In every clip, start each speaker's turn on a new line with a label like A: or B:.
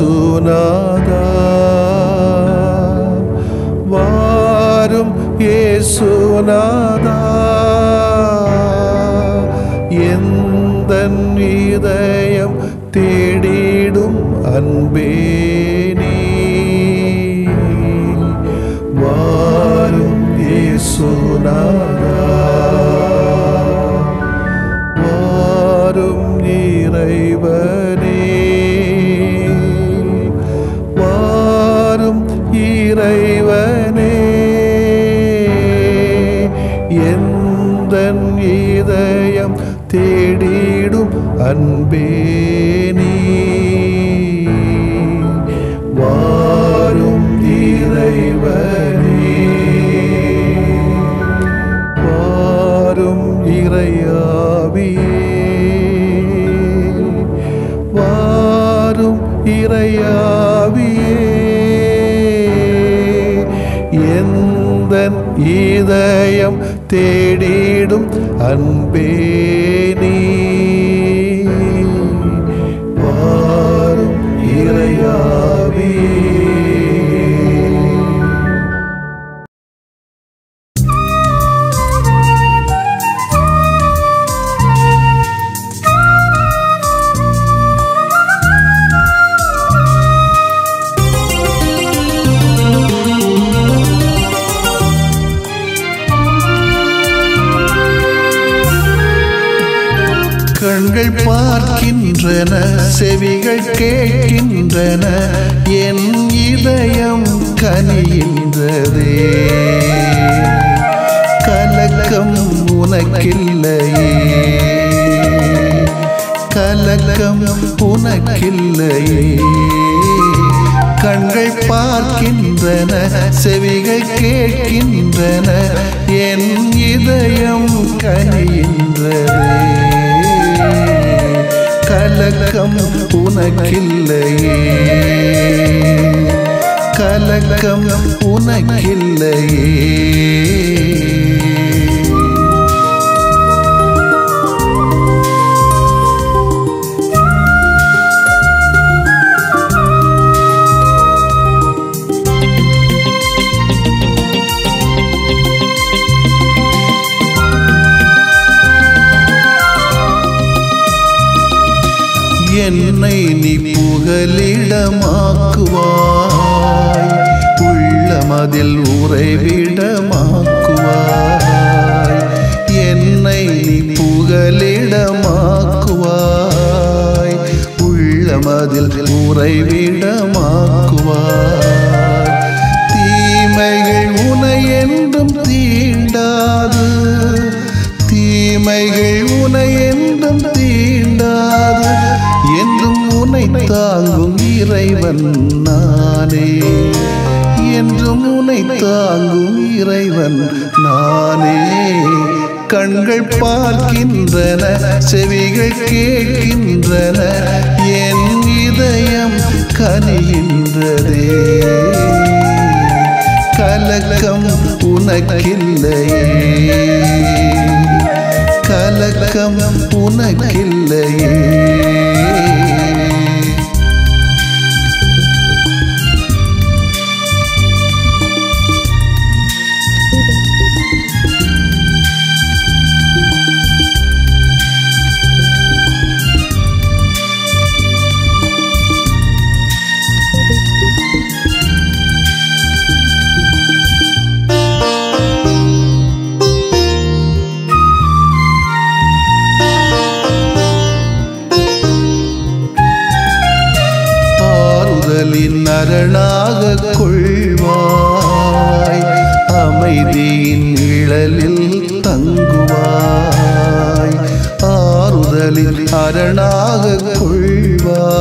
A: இயேசுநாதா வாரும் இயேசுநாதா எந்தன் இதயம் தேடிடும் அன்பே நீ வாரும் இயேசுநாதா வாரும் இறைவனே வாரும் இறைவனே எந்தன் இதயம் தேடிடும் அன்பே நீ வாரும் இறைவனே வாரும் இறையாவியே வாரும் இறையாவியே எந்தன் இதயம் தேடிடும் அன்பே நீ வாரும் இறையாவியே கண்கள் பார்க்கின்றன செவிகள் கேட்கின்றன என் இதயம் கனிகின்றதே கலக்கம் உனக்கில்லையே கலக்கம் உனக்கில்லையே கண்கள் பார்க்கின்றன செவிகள் கேட்கின்றன என் இதயம் கனிகின்றதே கலக்கம் உனக்கில்லையே கலக்கம் உனக்கில்லையே என்னை நீ புகலிடமாக்குவாய் உள்ளமதில் உறைவிடமாக்குவாய் என்னை நீ புகலிடமாக்குவாய் உள்ளமதில் உறைவிடமாக்குவாய் தீமைகள் உனை என்றும் தீண்டாது தீமைகள் உனை என்றும் தீண்டாது என்றும் உன்னை தாங்கும் இறைவன் நானே என்றும் உன்னை தாங்கும் இறைவன் நானே கண்கள் பார்க்கின்றன செவிகள் கேட்கின்றன என் இதயம் கனிகின்றதே கலக்கம் உனக்கில்லையே கலக்கம் உனக்கில்லையே அரணாக கொள்வாய் அமைதியின் நிழலில் தங்குவாய் ஆறுதலில் அரணாக கொள்வாய்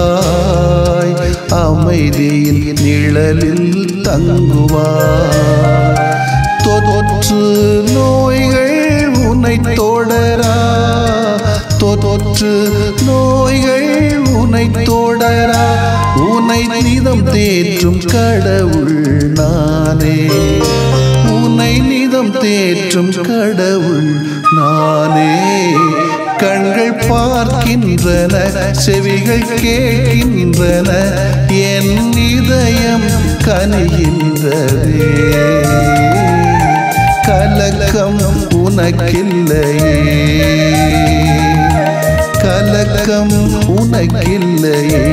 A: அமைதியின் நிழலில் தங்குவாய் தொற்று நோய்கள் உன்னை தொடரா தொற்று நோய்கள் உன்னை தொடரா உன்னை நிதம் தேற்றும் கடவுள் நானே உன்னை நிதம் தேற்றும் கடவுள் நானே கண்கள் பார்க்கின்றன, செவிகள் கேட்கின்றன, என் இதயம் கனிகின்றதே. கலக்கம் உனக்கில்லையே, கலக்கம் உனக்கில்லையே.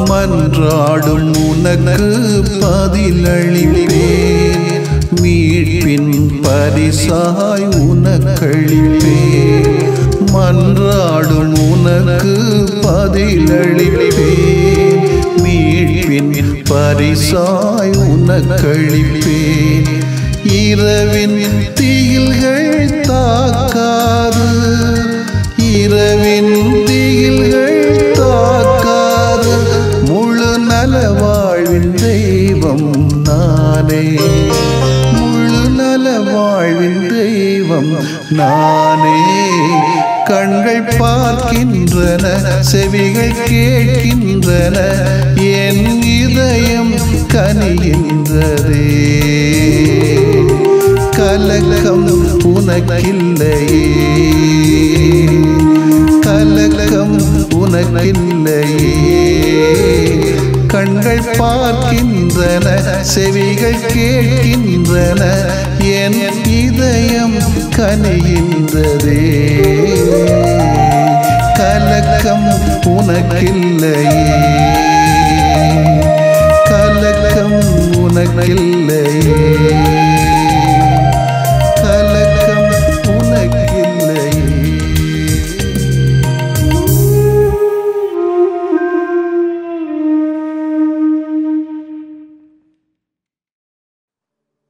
A: மன்றாடும் உனக்கு பதிலளிப்பேன், மீட்பின் பரிசாய் உனக்களிப்பேன். மன்றாடும் உனக்கு பதிலளிப்பேன், மீட்பின் பரிசாய் உனக்களிப்பேன். இரவின் தீயில்கள் தாக்காது, இரவின் தீயில்கள் தாக்காது, முழு நல வாழ்வின் தெய்வம் நானே, முழு நல வாழ்வின் தெய்வம் நானே. கண்கள் பார்க்கின்றன, செவிகள் கேட்கின்றன, என் இதயம் கனிகின்றதே. கலக்கம் உனக்கில்லையே, கலக்கம் உனக்கில்லையே. கண்கள் பார்க்கின்றன, செவிகள் கேட்கின்றன, என் இதயம் கனிகின்றதே. கலக்கம் உனக்கில்லையே, கலக்கம் உனக்கில்லையே, கலக்கம் உனக்கில்லையே.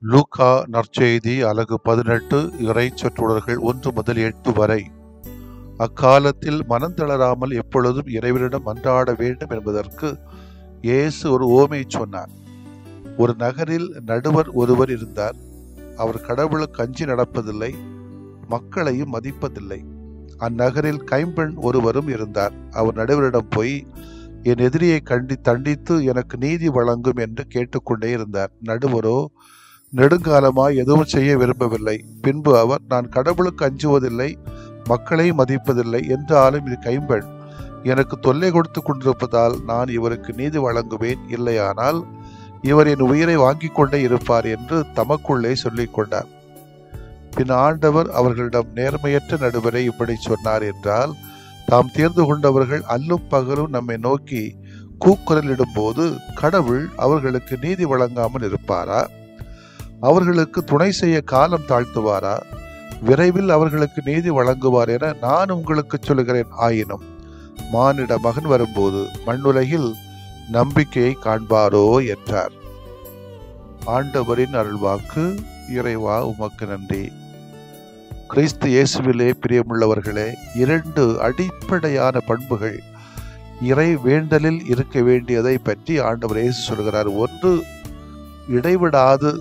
B: லூக்கா நற்செய்தி அலகு 18 இறை சொற்றொடர்கள் 1 முதல் 8 வரை. அக்காலத்தில் மனந்தளராமல் எப்பொழுதும் இறைவனிடம் மன்றாட வேண்டும் என்பதற்கு இயேசு ஒரு உவமை சொன்னார். ஒரு நகரில் நடுவர் ஒருவர் இருந்தார். அவர் கடவுளுக்கு அஞ்சி நடப்பதில்லை, மக்களையும் மதிப்பதில்லை. அந்நகரில் கைம்பெண் ஒருவரும் இருந்தார். அவர் நடுவரிடம் போய், என் எதிரியை தண்டித்து எனக்கு நீதி வழங்கும் என்று கேட்டுக்கொண்டே இருந்தார். நடுவரோ நெடுங்காலமாய் எதுவும் செய்ய விரும்பவில்லை. பின்பு அவர், நான் கடவுளுக்கு அஞ்சுவதில்லை, மக்களை மதிப்பதில்லை, என்றாலும் இது கைம்பெண் எனக்கு தொல்லை கொடுத்து கொண்டிருப்பதால் நான் இவருக்கு நீதி வழங்குவேன், இல்லையானால் இவர் என் உயிரை வாங்கி கொண்டே இருப்பார் என்று தமக்குள்ளே சொல்லிக் கொண்டார். பின் ஆண்டவர் அவர்களிடம், நேர்மையற்ற நடுவரை இப்படி சொன்னார் என்றால், தாம் தேர்ந்து கொண்டவர்கள் அல்லும் பகலும் நம்மை நோக்கி கூக்குரலிடும் போது கடவுள் அவர்களுக்கு நீதி வழங்காமல் இருப்பாரா? அவர்களுக்கு துணை செய்ய காலம் தாழ்த்துவாரா? விரைவில் அவர்களுக்கு நீதி வழங்குவார் என நான் உங்களுக்கு சொல்லுகிறேன். ஆயினும் மானிட மகன் வரும்போது மண்ணுலகில் நம்பிக்கையை காண்பாரோ என்றார். ஆண்டவரின் அருள்வாக்கு. இறைவா உமக்கு நன்றி. கிறிஸ்து இயேசுவிலே பிரியமுள்ளவர்களே, 2 அடிப்படையான பண்புகள் இறை வேண்டலில் இருக்க வேண்டியதை பற்றி ஆண்டவர் இயேசு சொல்கிறார். ஒன்று இடைவிடாது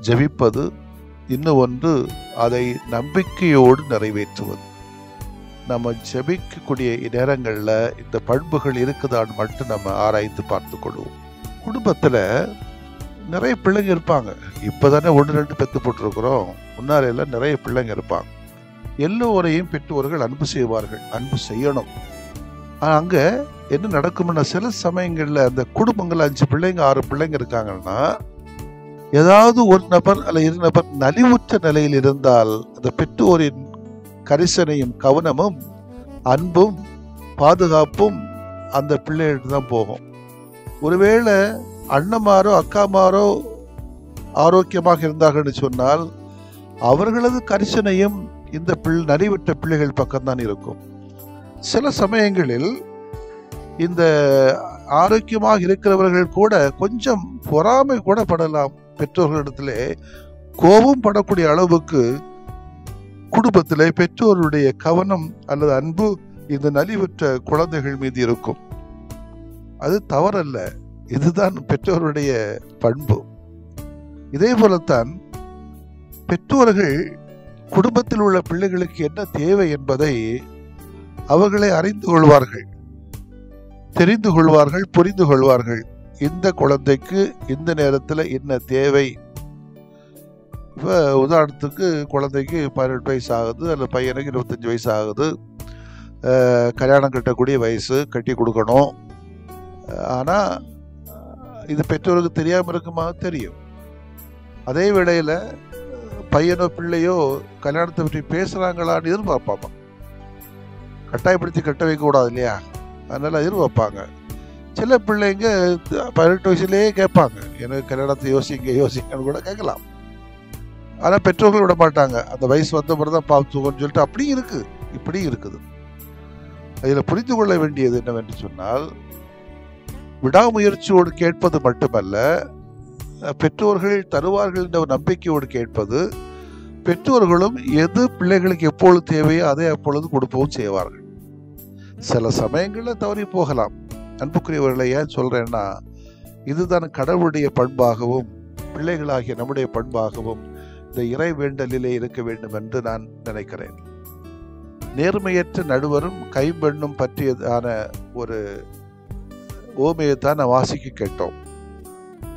B: ஜெபிப்பது, இன்னும் ஒன்று அதை நம்பிக்கையோடு நிறைவேற்றுவது. நம்ம ஜெபிக்கக்கூடிய நேரங்களில் இந்த பண்புகள் இருக்குதான்னு மட்டும் நம்ம ஆராய்ந்து பார்த்து கொள்வோம். குடும்பத்தில் நிறைய பிள்ளைங்க இருப்பாங்க. இப்போதானே 1-2 பெற்று போட்டிருக்கிறோம். முன்னாலையெல்லாம் நிறைய பிள்ளைங்க இருப்பாங்க. எல்லோரையும் பெற்றோர்கள் அன்பு செய்வார்கள், அன்பு செய்யணும். அங்கே என்ன நடக்கும்னா, சில சமயங்களில் அந்த குடும்பங்கள் 5 பிள்ளைங்க 6 பிள்ளைங்க இருக்காங்கன்னா, ஏதாவது ஒரு நபர் அல்ல 2 நபர் நலிவுற்ற நிலையில் இருந்தால் அந்த பெற்றோரின் கரிசனையும் கவனமும் அன்பும் பாதுகாப்பும் அந்த பிள்ளைகிட்ட தான் போகும். ஒருவேளை அண்ணமாரோ அக்காமாரோ ஆரோக்கியமாக இருந்தார்கள் சொன்னால் அவர்களது கரிசனையும் இந்த நலிவுற்ற பிள்ளைகள் பக்கம்தான் இருக்கும். சில சமயங்களில் இந்த ஆரோக்கியமாக இருக்கிறவர்கள் கூட கொஞ்சம் பொறாமை கூட படலாம். பெற்றோர்களிடத்திலே கோபம் படக்கூடிய அளவுக்கு குடும்பத்திலே பெற்றோருடைய கவனம் அல்லது அன்பு இந்த நலிவுற்ற குழந்தைகள் மீது இருக்கும். அது தவறல்ல, இதுதான் பெற்றோருடைய பண்பு. இதே போலத்தான் பெற்றோர்கள் குடும்பத்தில் உள்ள பிள்ளைகளுக்கு என்ன தேவை என்பதை அவர்களை அறிந்து கொள்வார்கள், தெரிந்து கொள்வார்கள், புரிந்து கொள்வார்கள். இந்த குழந்தைக்கு இந்த நேரத்தில் என்ன தேவை. இப்போ உதாரணத்துக்கு குழந்தைக்கு 18 வயசு ஆகுது, அல்லது பையனுக்கு 25 வயசு ஆகுது, கல்யாணம் கட்டக்கூடிய வயசு, கட்டி கொடுக்கணும். ஆனால் இது பெற்றோருக்கு தெரியாமல் இருக்குமா? தெரியும். அதே வேளையில் பையனோ பிள்ளையோ கல்யாணத்தை பற்றி பேசுகிறாங்களான்னு எதிர்பார்ப்பாங்க. கட்டாயப்படுத்தி கட்ட வைக்கக்கூடாது இல்லையா? அதனால் எதிர்பார்ப்பாங்க. சில பிள்ளைங்க 18 வயசுலேயே கேட்பாங்க, எனக்கு கல்யாணத்தை யோசிங்கன்னு கூட கேட்கலாம். ஆனால் பெற்றோர்கள் விட மாட்டாங்க. அந்த வயசு வந்த பிறகு தான் பார்த்துக்கோன்னு சொல்லிட்டு அப்படியும் இருக்குது, இப்படியும் இருக்குது. அதில் புரிந்து கொள்ள வேண்டியது என்னவென்று சொன்னால், விடாமுயற்சியோடு கேட்பது மட்டுமல்ல, பெற்றோர்கள் தருவார்கள் என்ற நம்பிக்கையோடு கேட்பது. பெற்றோர்களும் எது பிள்ளைகளுக்கு எப்பொழுது தேவையோ அதை அப்பொழுது கொடுக்கவும் செய்வார்கள். சில சமயங்களில் தவறி போகலாம். அன்புக்குரியவர்களை ஏன் சொல்றேன்னா, இதுதான் கடவுளுடைய பண்பாகவும் பிள்ளைகளாகிய நம்முடைய பண்பாகவும் இந்த இறை வேண்டலிலே இருக்க வேண்டும் என்று நான் நினைக்கிறேன். நேர்மையற்ற நடுவரும் கைம்பெண்ணும் பற்றியதான ஒரு ஓமையை தான் நான் வாசிக்க கேட்டோம்.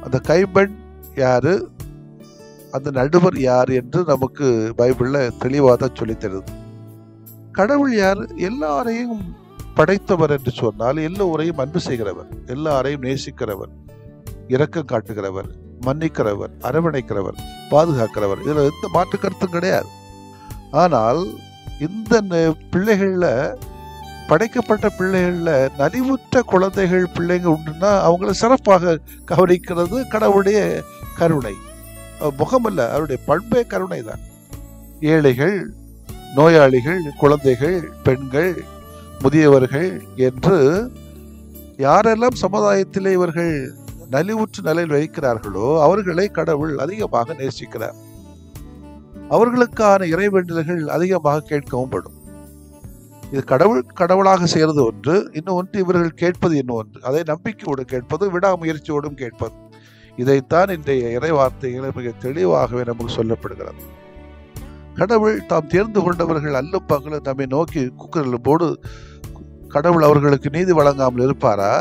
B: அந்த கைம்பெண் யாரு, அந்த நடுவர் யார் என்று நமக்கு பைபிள்ல தெளிவாக தான் சொல்லி தருது. கடவுள் யார்? எல்லாரையும் படைத்தவர் என்று சொன்னால் எல்லோரையும் அன்பு செய்கிறவர், எல்லாரையும் நேசிக்கிறவர், இரக்கம் காட்டுகிறவர், மன்னிக்கிறவர், அரவணைக்கிறவர், பாதுகாக்கிறவர். இதுல எந்த மாற்று கருத்தும் கிடையாது. ஆனால் இந்த பிள்ளைகள்ல, படைக்கப்பட்ட பிள்ளைகள்ல நலிவுற்ற குழந்தைகள் பிள்ளைங்க உண்டுன்னா அவங்கள சிறப்பாக கவனிக்கிறது கடவுளுடைய கருணை. முகமல்ல, அவருடைய பண்பே கருணை தான். ஏழைகள், நோயாளிகள், குழந்தைகள், பெண்கள், முதியவர்கள் என்று யாரெல்லாம் சமுதாயத்திலே இவர்கள் நலிவுற்று நிலையில் வைக்கிறார்களோ அவர்களை கடவுள் அதிகமாக நேசிக்கிறார். அவர்களுக்கான இறைவேண்டல்கள் அதிகமாக கேட்கவும் படும். இது கடவுளாக செய்வது ஒன்று, இன்னும் ஒன்று இவர்கள் கேட்பது இன்னும் ஒன்று. அதை நம்பிக்கையோடு கேட்பது, விடாமுயற்சியோடும் கேட்பது. இதைத்தான் இன்றைய இறை வார்த்தைகளை மிக தெளிவாகவே நமக்கு சொல்லப்படுகிறது. கடவுள் தாம் தேர்ந்து கொண்டவர்கள் அல்லும் பகலும் நம்மை நோக்கி குக்கரில் போடு கடவுள் அவர்களுக்கு நீதி வழங்காமல் இருப்பாரா?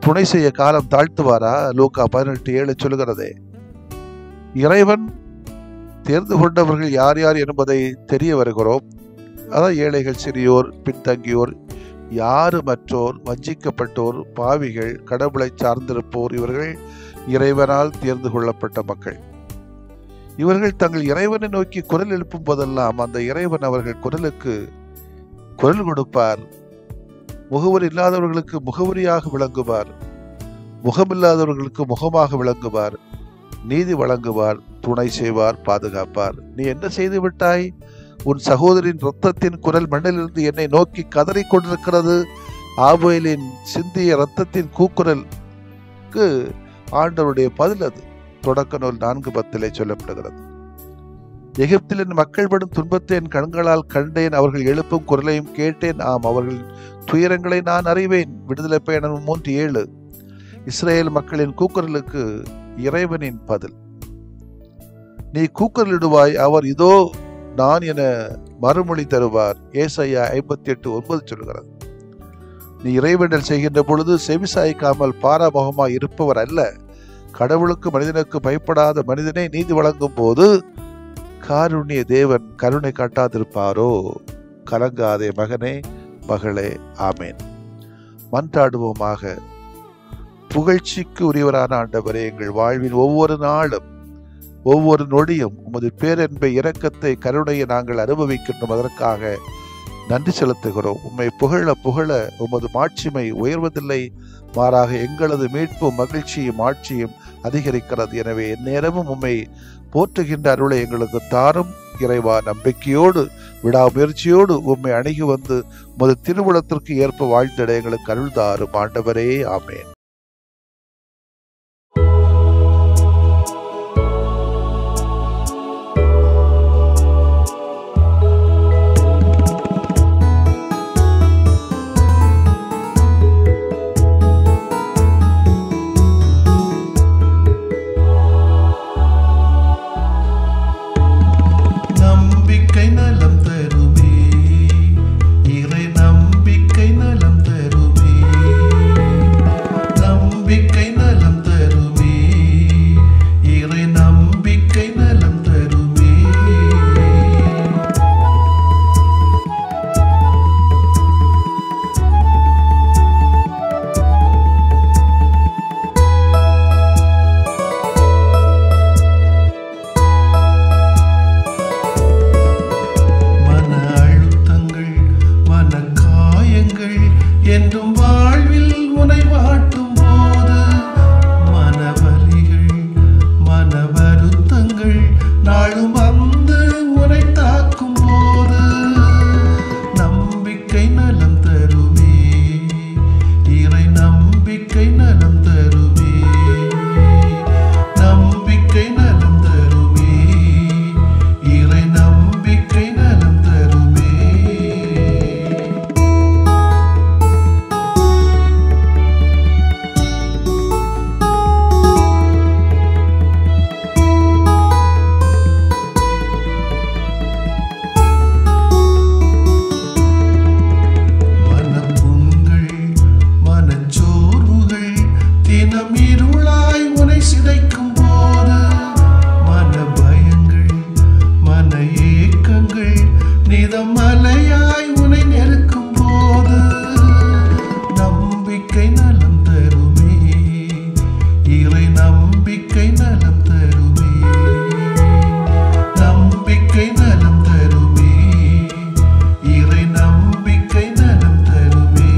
B: துணை செய்ய காலம் தாழ்த்துவாரா? லூக்கா 18:7 சொல்லுகிறதே. இறைவன் தேர்ந்து கொண்டவர்கள் யார் யார் என்பதை தெரிய வருகிறோம். அதான் ஏழைகள், சிறியோர், பின்தங்கியோர், யாருமற்றோர், வஞ்சிக்கப்பட்டோர், பாவிகள், கடவுளை சார்ந்திருப்போர், இவர்கள் இறைவனால் தேர்ந்து கொள்ளப்பட்ட மக்கள். இவர்கள் தங்கள் இறைவனை நோக்கி குரல் எழுப்பும் போதெல்லாம் அந்த இறைவன் அவர்கள் குரலுக்கு குரல் கொடுப்பார். முகவரி இல்லாதவர்களுக்கு முகவரியாக விளங்குவார், முகமில்லாதவர்களுக்கு முகமாக விளங்குவார், நீதி வழங்குவார், துணை செய்வார், பாதுகாப்பார். நீ என்ன செய்து விட்டாய்? உன் சகோதரின் இரத்தத்தின் குரல் மண்ணிலிருந்து என்னை நோக்கி கதறிக் கொண்டிருக்கிறது. ஆபேலின் சிந்திய இரத்தத்தின் கூக்குரலுக்கு ஆண்டவருடைய பதில் அது. தொடக்க நூல் 4:10 சொல்லப்படுகிறது. எகிப்தில் என் மக்கள் படும் துன்பத்தை என் கண்களால் கண்டேன், அவர்கள் எழுப்பும் குரலையும் கேட்டேன். ஆம், அவர்கள் துயரங்களை நான் அறிவேன். விடுதலை பயணம் 3:7. இஸ்ரேல் மக்களின் கூக்குரலுக்கு இறைவனின் பதில். நீ கூக்குரலிடுவாய், அவர் இதோ நான் என மறுமொழி தருவார். ஏசாயா 58:9 சொல்கிறது. நீ இறைவேண்டல் செய்கின்ற பொழுது செவிசாய்க்காமல் பாராமுகமாய் இருப்பவர் அல்ல. கடவுளுக்கு மனிதனுக்கு பயப்படாத மனிதனை நீதி வழங்கும் போது காருண்ய தேவன் கருணை காட்டாதிருப்பாரோ? கலங்காதே மகனே, மகளே. ஆமேன். மன்றாடுவோமாக. புகழ்ச்சிக்கு உரியவரான ஆண்டவரே, எங்கள் வாழ்வின் ஒவ்வொரு நாளும் ஒவ்வொரு நொடியும் உமது பேரன்பை, இரக்கத்தை, கருணையை நாங்கள் அனுபவிக்கின்றோம். அதற்காக நன்றி செலுத்துகிறோம். உம்மை புகழ புகழ உமது மாட்சிமை உயர்வதில்லை, மாறாக எங்களது மீட்பும் மகிழ்ச்சியும் ஆட்சியும் அதிகரிக்கிறது. எனவே எந்நேரமும் உம்மை போற்றுகின்ற அருளை எங்களுக்கு தாரும் இறைவா. நம்பிக்கையோடு விடாமுயற்சியோடு உம்மை அணுகி வந்து உமது திருவுளத்திற்கு ஏற்ப வாழ்ந்திட எங்களுக்கு அருள் தாரும் ஆண்டவரே. ஆமேன்.
A: நம்பிக்கை நலம் தருமே, நம்பிக்கை நலம் தருமே, இறை நம்பிக்கை நலம் தருமே.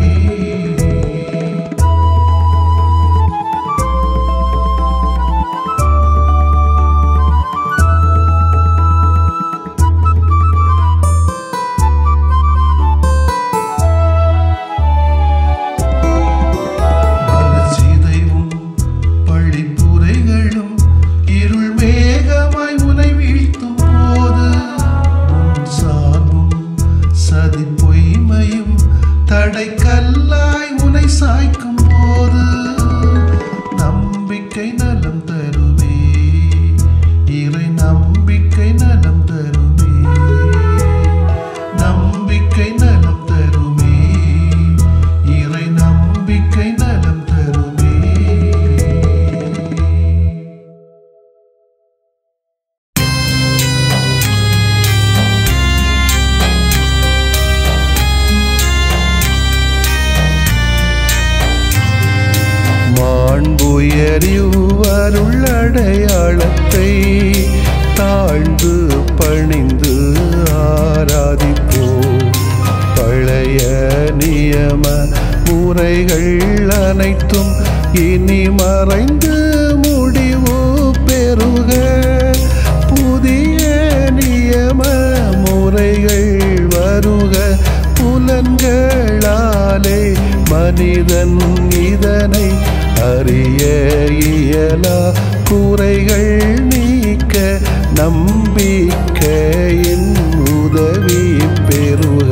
A: தடைக்கல்லாய் உனை சாய்க்கும் போது நம்பிக்கை நலம் தருமே, இறை நம்பிக்கை நலம் தருமே, நம்பிக்கை நலம் தருமே, இறை நம்பிக்கை நலம் தருமே. மாண்புயரிவருள் அடையாளத்தை தாழ்ந்து பணிந்து ஆராதிப்போம். பழைய நியம முறைகள் அனைத்தும் இனி மறைந்து முடிவு பெறுக. புதிய நியம முறைகள் வருக. புலன்களாலே மனிதன் இதனை அறிய இயலா. குறைகள் நீக்க நம்பிக்கையின் உதவி பெறுக.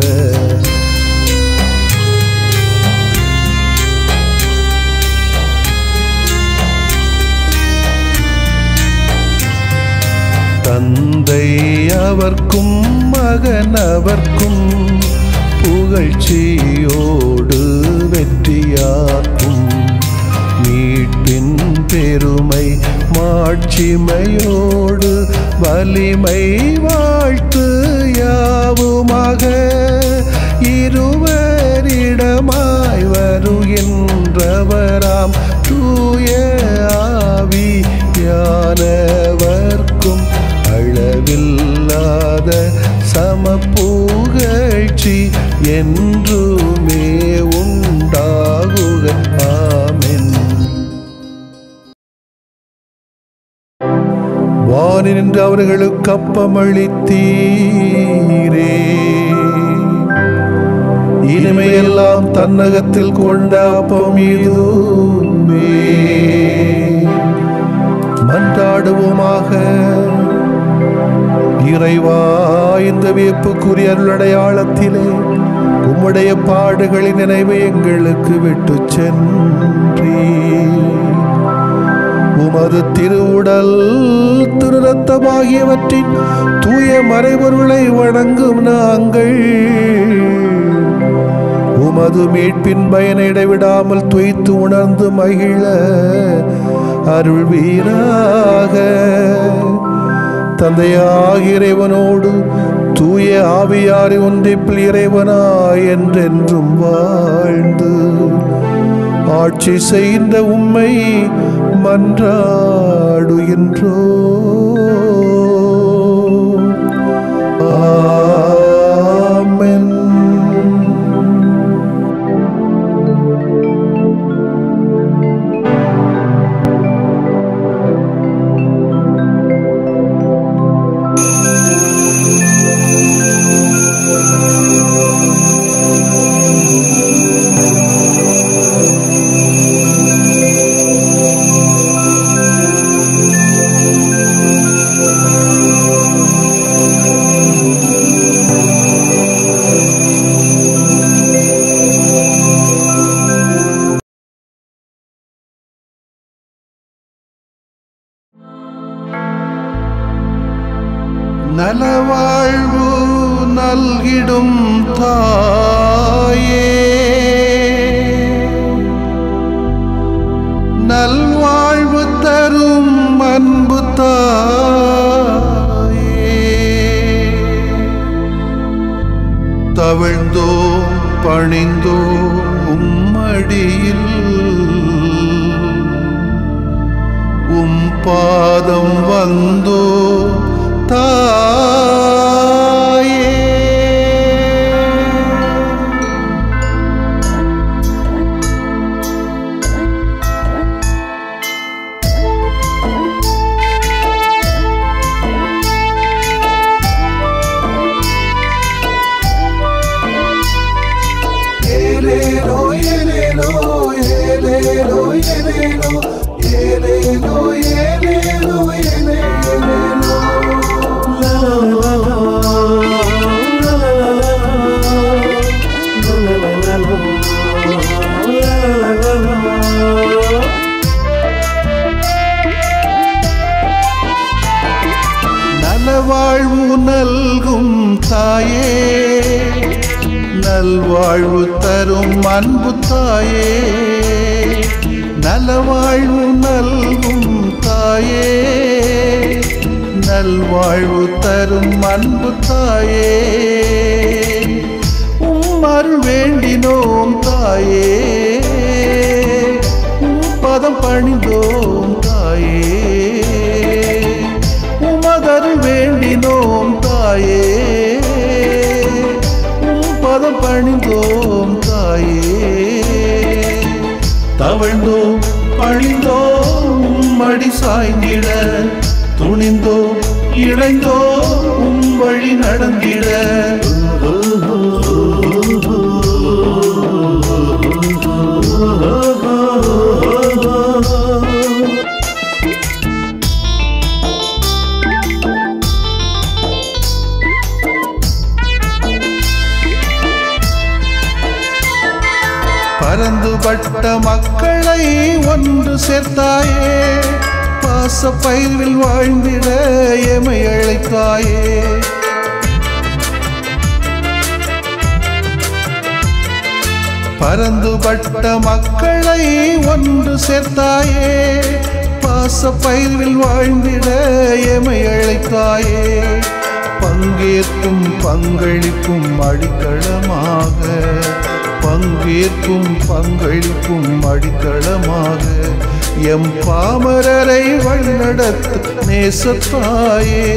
A: தந்தை அவர்க்கும் மகன் அவர்க்கும் புகழ்ச்சியோடு வெற்றியாக்கும். மீட்பின் பெருமை மாட்சிமையோடு வலிமை வாழ்த்து யாவுமாக. இருவரிடமாய் வருகின்றவராம் தூய ஆவியானவர்க்கும் அளவில்லாத சமப்புகழ்ச்சி என்றுமே உண்டாகுக. ஆமென். வானில் நின்று அவர்களுக்கு அப்பமளித்தீரே, இனிமையெல்லாம் தன்னகத்தில் கொண்ட அப்பம் இதுவே. மன்றாடுவோமாக. இறைவா, இந்த வியப்புக்குரிய அருளடையாளத்திலே உம்முடைய பாடுகளின் நினைவை எங்களுக்கு விட்டு சென்றீ. உமது திருவுடல் திரு ரத்தமாகியவற்றின் தூய மறைபொருளை வணங்கும் நாங்கள் உமது மீட்பின் பயனை இடைவிடாமல் துய்த்து உணர்ந்து மகிழ அருள்வீராக. தந்தையாகிய இறைவனோடு தூய ஆவியாரை ஒன்றிப்பில் இறைவனாய் என்றென்றும் வாழ்ந்து ஆட்சி செய்கின்ற உம்மை மன்றாடுகின்றோ. ஆமென். நலவாழ்வு நல்கிடும் தாயே, நல்வாழ்வு தரும் அன்பு தாயே, தவழ்ந்தோ பணிந்தோ உம்மடியில் உம் பாதம் வந்தோ தாயே.
C: ஏலேலோ ஏலேலோ ஏலேலோ ஏலேலோ ஏலேலோ ஏலேலோ ஏலேலோ லா லா லா
A: நலவாழ்வு நல்கும் தாயே, நல்வாழ்வு தரும் அன்பு தாயே. நலவாழ்வு நல்கும் தாயே, நல்வாழ்வு தரும் அன்பு தாயே. அருள் வேண்டினோம் தாயே, பதம் பணிந்தோம் தாயே. உமதருள் வேண்டினோம் தாயே, பதம் பணிந்தோம் தாயே. தவழ்ந்தோம் பழிந்தோம் மடி சாய்ந்திட, துணிந்தோம் இணைந்தோம் வழி நடந்திட. பரந்துபட்ட மக்களை ஒன்று சேர்த்தாயே, பாச பயிர்வில் வாழ்ந்திட எமை அழைத்தாயே. பரந்துபட்ட மக்களை ஒன்று சேர்த்தாயே, பாச பயிர்வில் வாழ்ந்திட எமை அழைத்தாயே. பங்கேற்கும் பங்களிக்கும் அடித்தளமாக, பங்கேற்கும் பங்களிக்கும் அடித்தளமாக எம் பாமரரை வழிநடத்தும் நேசத்தாயே.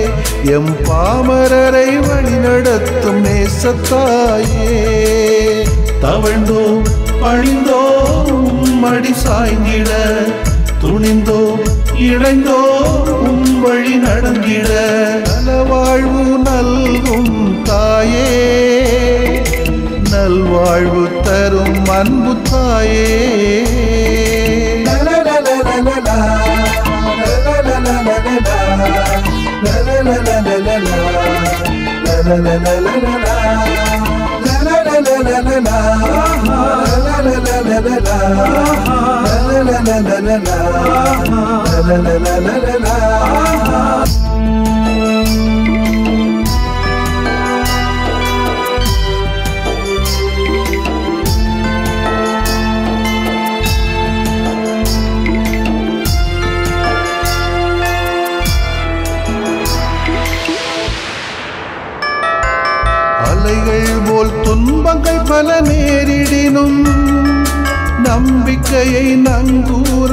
A: எம் பாமரரை வழிநடத்தும் நேசத்தாயே. தவழ்ந்தோம் பழிந்தோம் மடி சாய்ந்திட, துணிந்தோம் இணைந்தோம் வழி நடந்திட. நலவாழ்வு நல்கும் தாயே, நல்வாழ்வு தரும் அன்பு தாயே. அலைகள் போல் துன்பங்கள் பல நேரிடினும் நம்பிக்கையை நங்கூரமாக்கினாயே.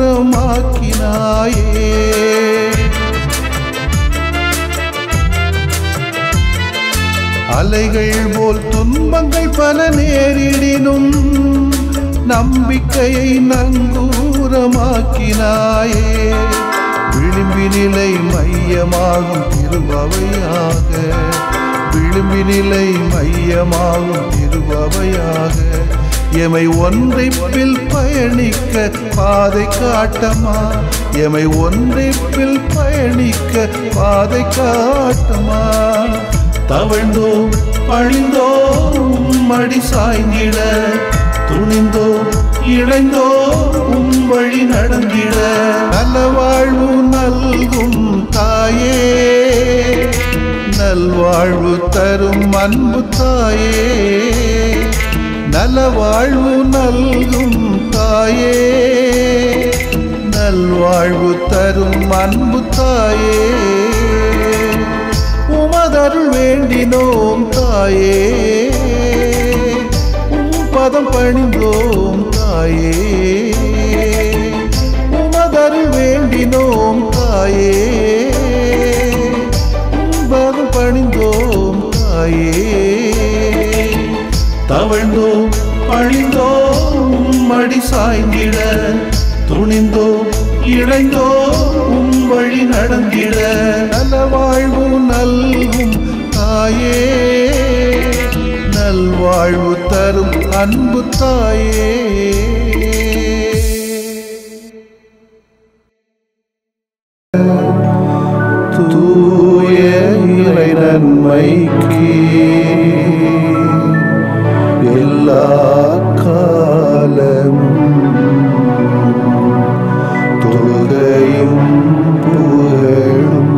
A: அலைகள் போல் துன்பங்கள் பல நேரிடினும் நம்பிக்கையை நங்கூரமாக்கினாயே. விளிம்பினிலை மையமாகும் திருபவையாக, விளிம்பினிலை மையமாகும் திருபவையாக எமை ஒன்றைப்பில் பயணிக்க பாதை காட்டமா. எமை ஒன்றைப்பில் பயணிக்க பாதை காட்டமா. தவழ்ந்தோம் பழிந்தோம் மடி சாய்ந்திட, துணிந்தோம் இணைந்தோம் வழி நடந்திட. நலவாழ்வு நல்கும் தாயே, நல்வாழ்வு தரும் அன்பு தாயே. நலவாழ்வு நல்கும் தாயே, நல்வாழ்வு தரும் அன்பு தாயே. உமதருள் வேண்டினோம் தாயே, பதம் பணிந்தோம் தாயே. உமதருள் வேண்டினோம் தாயே. தாயே, பாதம் பணிந்தோம் தாயே, தவழ்ந்தோம் பணிந்தோம் மடி சாய்ந்திட, துணிந்தோம் இணைந்தோம் வழி நடந்திட, நல வாழ்வு நல்கும் தாயே, நல்வாழ்வு தரும் அன்பு தாயே. தூய இறை நன்மைக்கு எல்லா காலமும் தொழுகையும் புகழும்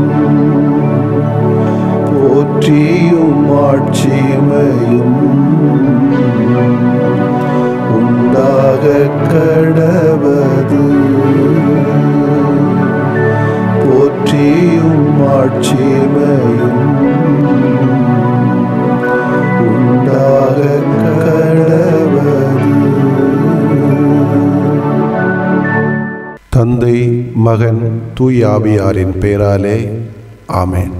A: போற்றியும் ஆட்சிமையும் உண்டாக கடவது. போற்றியும் ஆட்சிமையும் உண்டாக கடவது. தந்தை, மகன், தூய ஆவியாரின் பெயராலே ஆமென்.